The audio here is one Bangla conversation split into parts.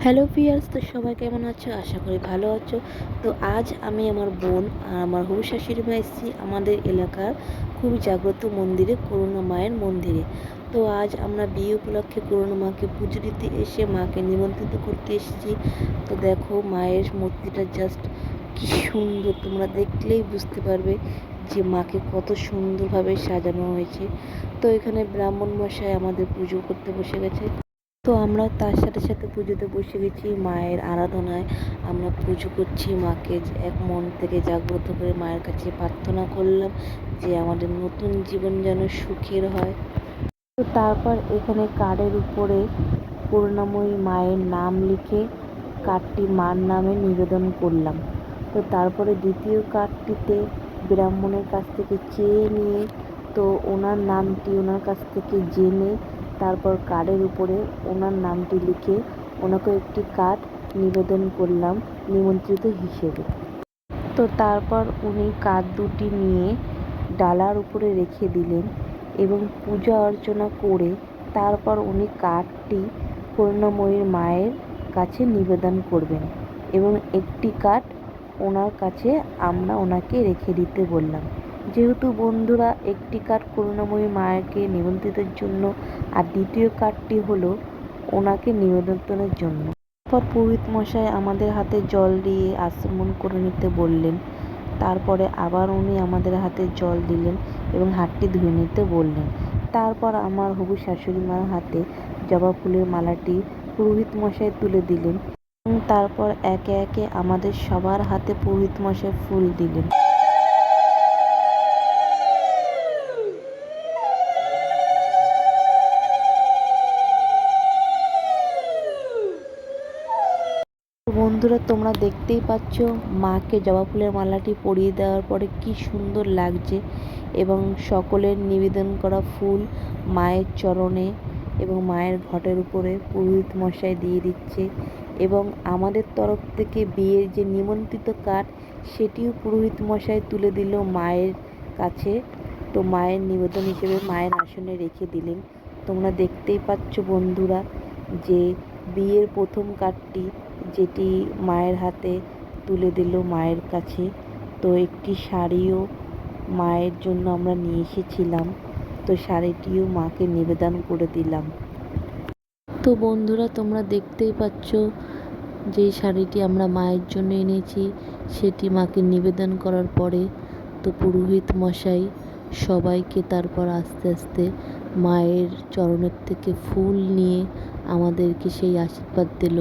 হ্যালো ভিউয়ার্স, তো সবাই কেমন আছো? আশা করি ভালো আছো। তো আজ আমি আমার বোন আর আমার হবু শাশুড়ি মা এসেছি আমাদের এলাকার খুবই জাগ্রত মন্দিরে, করুণা মায়ের মন্দিরে। তো আজ আমরা বিয়ে উপলক্ষে করুণা মাকে পুজো দিতে এসে মাকে নিমন্ত্রিত করতে এসেছি। তো দেখো মায়ের মূর্তিটা জাস্ট কি সুন্দর, তোমরা দেখলেই বুঝতে পারবে যে মাকে কত সুন্দরভাবে সাজানো হয়েছে। তো এখানে ব্রাহ্মণ মশাই আমাদের পুজো করতে বসে গেছে। তো আমরা তার সাথে সাথে পুজোতে বসে গেছি। মায়ের আরাধনায় আমরা পুজো করছি মাকে, এক মন থেকে জাগ্রত করে মায়ের কাছে প্রার্থনা করলাম যে আমাদের নতুন জীবন যেন সুখের হয়। তো তারপর এখানে কার্ডের উপরে করুণাময়ী মায়ের নাম লিখে কার্ডটি মার নামে নিবেদন করলাম। তো তারপরে দ্বিতীয় কার্ডটিতে ব্রাহ্মণের কাছ থেকে চেয়ে নিয়ে, তো ওনার নামটি ওনার কাছ থেকে জেনে তারপর কার্ডের উপরে ওনার নামটি লিখে ওনাকে একটি কার্ড নিবেদন করলাম নিমন্ত্রিত হিসেবে। তো তারপর উনি কার্ড দুটি নিয়ে ডালার উপরে রেখে দিলেন এবং পূজা অর্চনা করে তারপর উনি কার্ডটি করুণাময়ীর মায়ের কাছে নিবেদন করবেন এবং একটি কার্ড ওনার কাছে আমরা ওনাকে রেখে দিতে বললাম। যেহেতু বন্ধুরা একটি কার্ড করুণাময়ী মায়েরকে নিমন্ত্রিতের জন্য আর দ্বিতীয় কার্ডটি হলো ওনাকে নিবেদনের জন্য। তারপর পুরোহিত মশাই আমাদের হাতে জল দিয়ে আচমন করে নিতে বললেন। তারপরে আবার উনি আমাদের হাতে জল দিলেন এবং হাতটি ধুয়ে নিতে বললেন। তারপর আমার হবু শাশুড়ি মার হাতে জবা ফুলের মালাটি পুরোহিত মশাই তুলে দিলেন এবং তারপর একে একে আমাদের সবার হাতে পুরোহিত মশাই ফুল দিলেন। বন্ধুরা, তোমরা দেখতেই পাচ্ছ মাকে জবা ফুলের মালাটি পরিয়ে দেওয়ার পরে কি সুন্দর লাগছে এবং সকলের নিবেদন করা ফুল মায়ের চরণে এবং মায়ের ঘটের উপরে পুরোহিত মশাই দিয়ে দিচ্ছে এবং আমাদের তরফ থেকে বিয়ের যে নিমন্ত্রিত কার্ড সেটিও পুরোহিত মশাই তুলে দিল মায়ের কাছে। তো মায়ের নিবেদন হিসেবে মায়ের আসনে রেখে দিলেন। তোমরা দেখতেই পাচ্ছ বন্ধুরা যে বিয়ের প্রথম কার্ডটি যেটি মায়ের হাতে তুলে দিল মায়ের কাছে। তো একটি শাড়িও মায়ের জন্য আমরা নিয়ে এসেছিলাম, তো শাড়িটিও মাকে নিবেদন করে দিলাম। তো বন্ধুরা, তোমরা দেখতেই পাচ্ছ যে শাড়িটি আমরা মায়ের জন্য এনেছি সেটি মাকে নিবেদন করার পরে তো পুরোহিত মশাই সবাইকে তারপর আস্তে আস্তে মায়ের চরণের থেকে ফুল নিয়ে আমাদেরকে সেই আশীর্বাদ দিল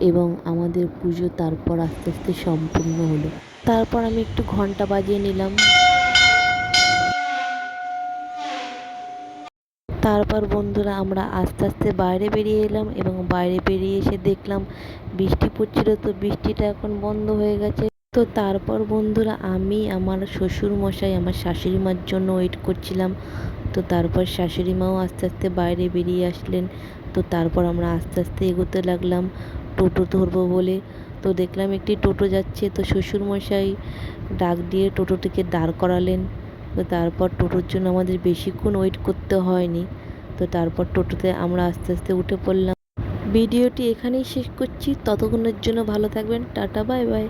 এবং আমাদের পুজো তারপর আস্তে আস্তে সম্পূর্ণ হলো। তারপর আমি একটু ঘন্টা বাজিয়ে নিলাম। তারপর বন্ধুরা আমরা আস্তে আস্তে বাইরে বেরিয়ে এলাম এবং বাইরে বেরিয়ে এসে দেখলাম বৃষ্টি পড়ছিল। তো বৃষ্টিটা এখন বন্ধ হয়ে গেছে। তো তারপর বন্ধুরা আমি আমার শ্বশুর মশাই আমার শাশুড়ি মার জন্য ওয়েট করছিলাম। তো তারপর শাশুড়ি মাও আস্তে আস্তে বাইরে বেরিয়ে আসলেন। তো তারপর আমরা আস্তে আস্তে এগোতে লাগলাম টোটো ধরবো বলে। তো দেখলাম একটি টোটো যাচ্ছে। তো শ্বশুর মশাই ডাক দিয়ে টোটোটিকে দাঁড় করালেন। তো তারপর টোটোর জন্য আমাদের বেশিক্ষণ ওয়েট করতে হয়নি। তো তারপর টোটোতে আমরা আস্তে আস্তে উঠে পড়লাম। ভিডিওটি এখানেই শেষ করছি। ততক্ষণের জন্য ভালো থাকবেন। Tata, bye bye.